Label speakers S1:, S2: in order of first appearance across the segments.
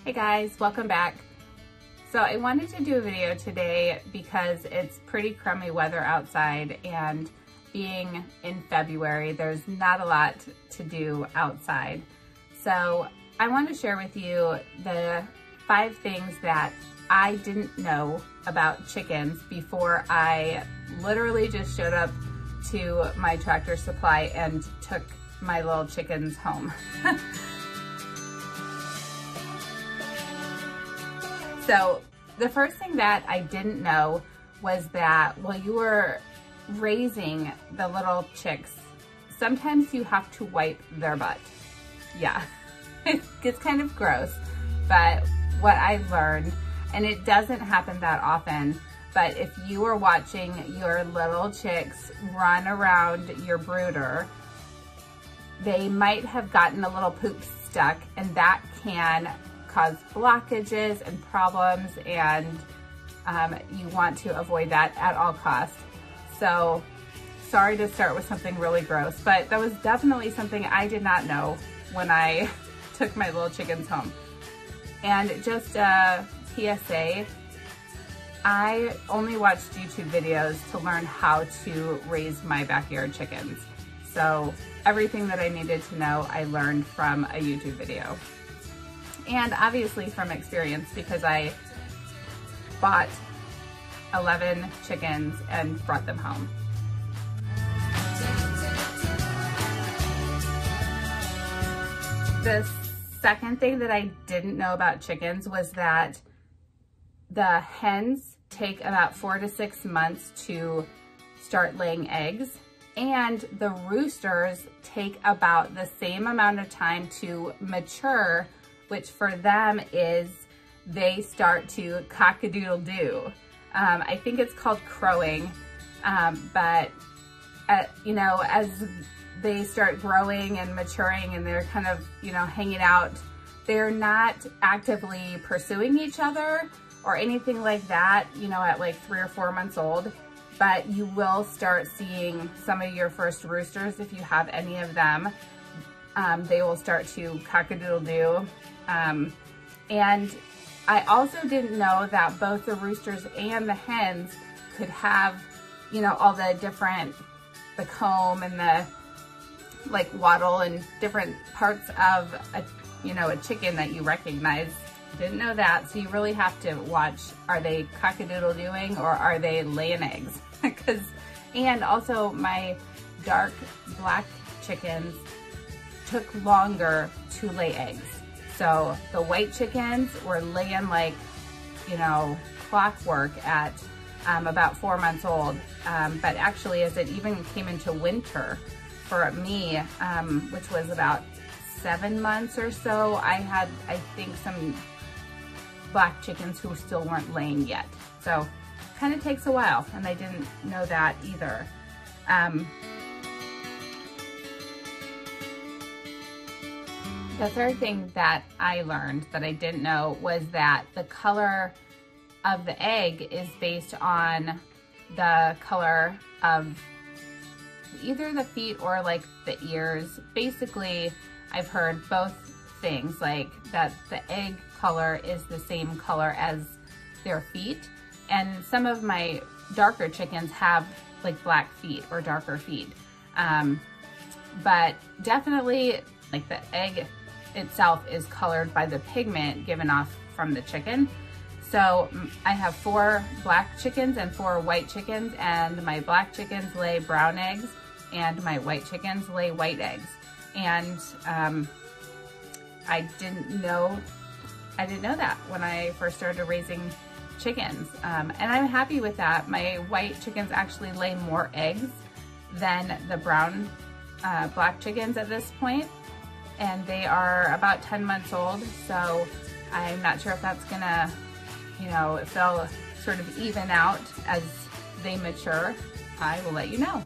S1: Hey guys, welcome back. So I wanted to do a video today because it's pretty crummy weather outside, and being in February, there's not a lot to do outside. So I want to share with you the 5 things that I didn't know about chickens before I literally just showed up to my Tractor Supply and took my little chickens home. So the first thing that I didn't know was that while you were raising the little chicks, sometimes you have to wipe their butt. Yeah, it gets kind of gross, but what I learned, and it doesn't happen that often, but if you are watching your little chicks run around your brooder, they might have gotten a little poop stuck, and that can cause blockages and problems, and you want to avoid that at all costs. So sorry to start with something really gross, but that was definitely something I did not know when I took my little chickens home. And just a PSA, I only watched YouTube videos to learn how to raise my backyard chickens. So everything that I needed to know, I learned from a YouTube video. And obviously from experience, because I bought 11 chickens and brought them home. The second thing that I didn't know about chickens was that the hens take about 4 to 6 months to start laying eggs, and the roosters take about the same amount of time to mature, which for them is they start to cock-a-doodle-doo. I think it's called crowing, but you know, as they start growing and maturing and they're kind of, you know, hanging out, they're not actively pursuing each other or anything like that, you know, at like 3 or 4 months old, but you will start seeing some of your first roosters, if you have any of them. They will start to cock-a-doodle-doo. And I also didn't know that both the roosters and the hens could have, you know, all the different, the comb and the like wattle and different parts of a, you know, a chicken that you recognize. Didn't know that. So you really have to watch, are they cock-a-doodle-dooing or are they laying eggs? And also my dark black chickens took longer to lay eggs. So the white chickens were laying like, you know, clockwork at about 4 months old. But actually, as it even came into winter for me, which was about 7 months or so, I had, I think, some black chickens who still weren't laying yet. So kind of takes a while, and I didn't know that either. The third thing that I learned that I didn't know was that the color of the egg is based on the color of either the feet or like the ears. Basically, I've heard both things, like that the egg color is the same color as their feet. And some of my darker chickens have like black feet or darker feet. But definitely like the egg itself is colored by the pigment given off from the chicken. So I have 4 black chickens and 4 white chickens, and my black chickens lay brown eggs and my white chickens lay white eggs. And I didn't know that when I first started raising chickens. And I'm happy with that. My white chickens actually lay more eggs than the brown black chickens at this point. And they are about 10 months old, so I'm not sure if that's gonna, you know, if they'll sort of even out as they mature. I will let you know.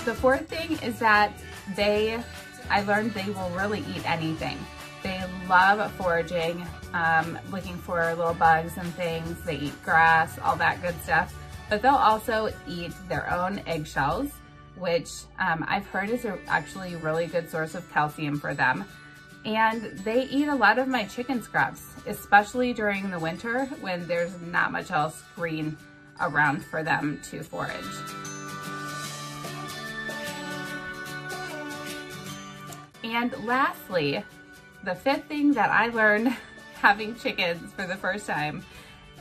S1: The fourth thing is that I learned they will really eat anything. They love foraging, looking for little bugs and things. They eat grass, all that good stuff. But they'll also eat their own eggshells. which I've heard is actually a really good source of calcium for them. And they eat a lot of my chicken scraps, especially during the winter when there's not much else green around for them to forage. And lastly, the fifth thing that I learned having chickens for the first time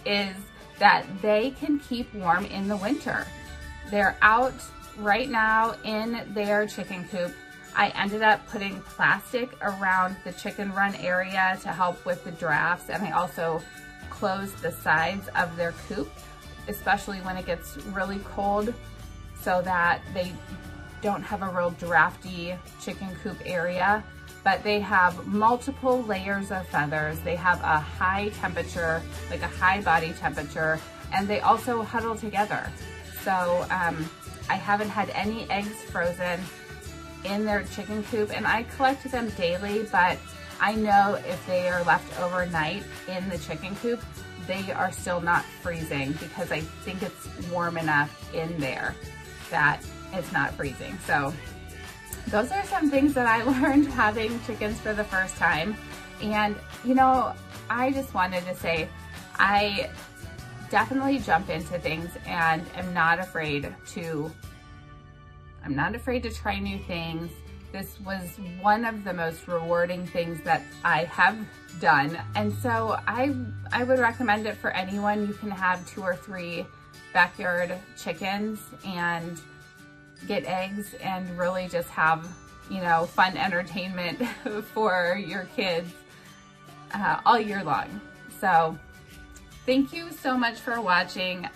S1: is that they can keep warm in the winter. They're out right now in their chicken coop. I ended up putting plastic around the chicken run area to help with the drafts, and I also closed the sides of their coop, especially when it gets really cold, so that they don't have a real drafty chicken coop area. But they have multiple layers of feathers. They have a high temperature, like a high body temperature, and they also huddle together. So I haven't had any eggs frozen in their chicken coop, and I collect them daily, but I know if they are left overnight in the chicken coop, they are still not freezing, because I think it's warm enough in there that it's not freezing. So those are some things that I learned having chickens for the first time. And you know, I just wanted to say, I definitely jump into things and I'm not afraid to try new things. This was one of the most rewarding things that I have done. And so I would recommend it for anyone. You can have 2 or 3 backyard chickens and get eggs and really just have, you know, fun entertainment for your kids all year long. So thank you so much for watching.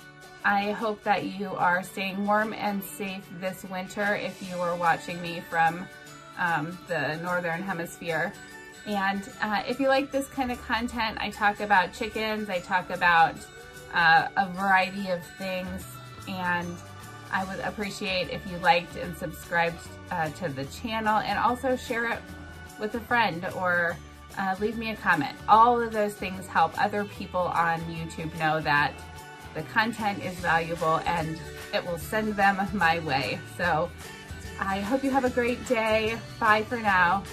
S1: I hope that you are staying warm and safe this winter if you are watching me from the Northern Hemisphere. And if you like this kind of content, I talk about chickens, I talk about a variety of things, and I would appreciate if you liked and subscribed to the channel, and also share it with a friend or leave me a comment. All of those things help other people on YouTube know that the content is valuable and it will send them my way. So I hope you have a great day. Bye for now.